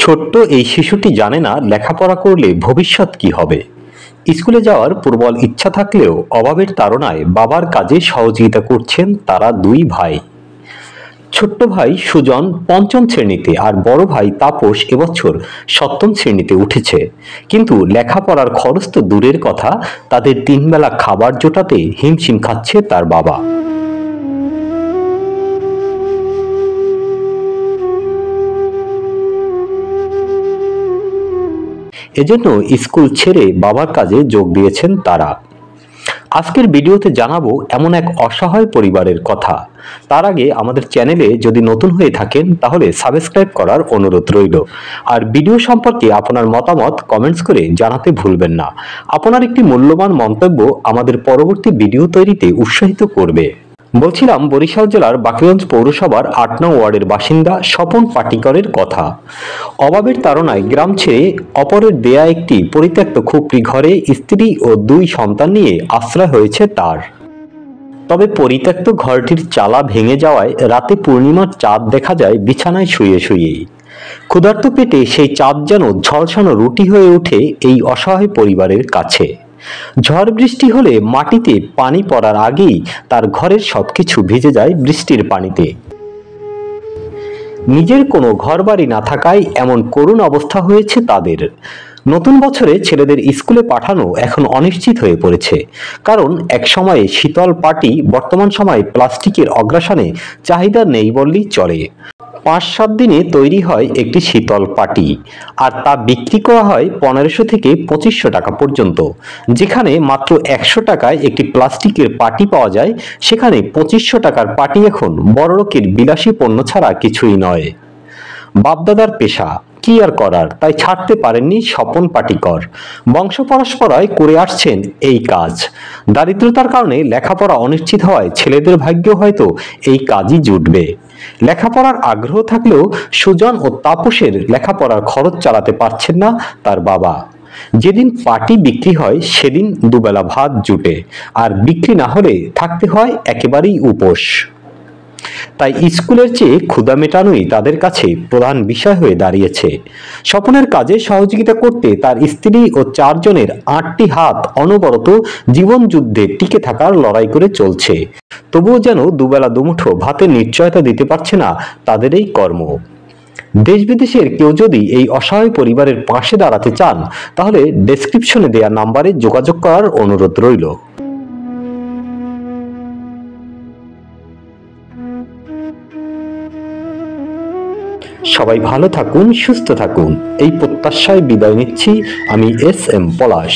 ছোট্ট এই শিশুটি জানে না লেখাপড়া করলে ভবিষ্যৎ কি হবে। স্কুলে যাওয়ার প্রবল ইচ্ছা থাকলেও অভাবের তাড়নায় বাবার কাজে সহযোগিতা করছেন তারা দুই ভাই। ছোট্ট ভাই সুজন পঞ্চম শ্রেণীতে আর বড় ভাই তাপস এবছর সপ্তম শ্রেণীতে উঠেছে। কিন্তু লেখাপড়ার খরচ তো দূরের কথা, তাদের তিনবেলা খাবার জোটাতে হিমশিম খাচ্ছে তার বাবা। এজন্য স্কুল ছেড়ে বাবার কাজে যোগ দিয়েছেন তারা। আজকের ভিডিওতে জানাবো এমন এক অসহায় পরিবারের কথা। তার আগে আমাদের চ্যানেলে যদি নতুন হয়ে থাকেন তাহলে সাবস্ক্রাইব করার অনুরোধ রইল। আর ভিডিও সম্পর্কে আপনার মতামত কমেন্টস করে জানাতে ভুলবেন না। আপনার একটি মূল্যবান মন্তব্য আমাদের পরবর্তী ভিডিও তৈরিতে উৎসাহিত করবে। বলছিলাম বরিশাল জেলার বাকীগঞ্জ পৌরসভার ৮ নং ওয়ার্ডের বাসিন্দা স্বপন পাটিকরের কথা। অভাবের তাড়নায় গ্রাম ছেড়ে অপরের দেয়া একটি পরিত্যক্ত খুপড়ি ঘরে স্ত্রী ও 2 সন্তান নিয়ে আশ্রয় হয়েছে তার। তবে পরিত্যক্ত ঘরটির চালা ভেঙে যাওয়ায় রাতে পূর্ণিমার চাঁদ দেখা যায় বিছানায় শুয়ে শুয়েই। ক্ষুধার্ত পেটে সেই চাঁদ যেন ঝলসানো রুটি হয়ে ওঠে এই অসহায় পরিবারের কাছে। ঝড় বৃষ্টি হলে মাটিতে পানি পড়ার আগেই তার ঘরের সবকিছু ভিজে যায় বৃষ্টির পানিতে। নিজের কোনো ঘরবাড়ি না থাকায় এমন করুণ অবস্থা হয়েছে তাদের। নতুন বছরে ছেলেদের স্কুলে পাঠানো এখন অনিশ্চিত হয়ে পড়েছে, কারণ এক সময়ে শীতল পাটি বর্তমান সময়ে প্লাস্টিকের অগ্রাসনে চাহিদা নেই বললেই চলে। 5-7 দিনে তৈরি হয় একটি শীতল পাটি, আর তা বিক্রি করা হয় 1500 থেকে 2500 টাকা পর্যন্ত। যেখানে মাত্র 100 টাকায় একটি প্লাস্টিকের পাটি পাওয়া যায়, সেখানে 2500 টাকার পাটি এখন বড়লোকের বিলাসী পণ্য ছাড়া কিছুই নয়। বাপদাদার পেশা, কি আর করার, তাই ছাড়তে পারেননি স্বপন পাটিকর। বংশ পরম্পরায় করে আসছেন এই কাজ। দারিদ্রতার কারণে লেখাপড়া অনিশ্চিত হওয়ায় ছেলেদের ভাগ্য হয়তো এই কাজই জুটবে। লেখাপড়ার আগ্রহ থাকলেও সুজন ও তাপসের লেখাপড়ার খরচ চালাতে পারছেন না তার বাবা। যেদিন পাটি বিক্রি হয় সেদিন দুবেলা ভাত জুটে, আর বিক্রি না হলে থাকতে হয় একেবারেই উপোস। তাই স্কুলের চেয়ে ক্ষুধা মেটানোই তাদের কাছে প্রধান বিষয় হয়ে দাঁড়িয়েছে। স্বপনের কাজে সহযোগিতা করতে তার স্ত্রী ও 4 জনের 8টি হাত অনবরত জীবন যুদ্ধে টিকে থাকার লড়াই করে চলছে। তবুও যেন দুবেলা দুমুঠো ভাতের নিশ্চয়তা দিতে পারছে না তাদের এই কর্ম। দেশ বিদেশের কেউ যদি এই অসহায় পরিবারের পাশে দাঁড়াতে চান তাহলে ডেসক্রিপশনে দেওয়া নাম্বারে যোগাযোগ করার অনুরোধ রইল। সবাই ভালো থাকুন, সুস্থ থাকুন, এই প্রত্যাশায় বিদায় নিচ্ছি আমি এস এম পলাশ।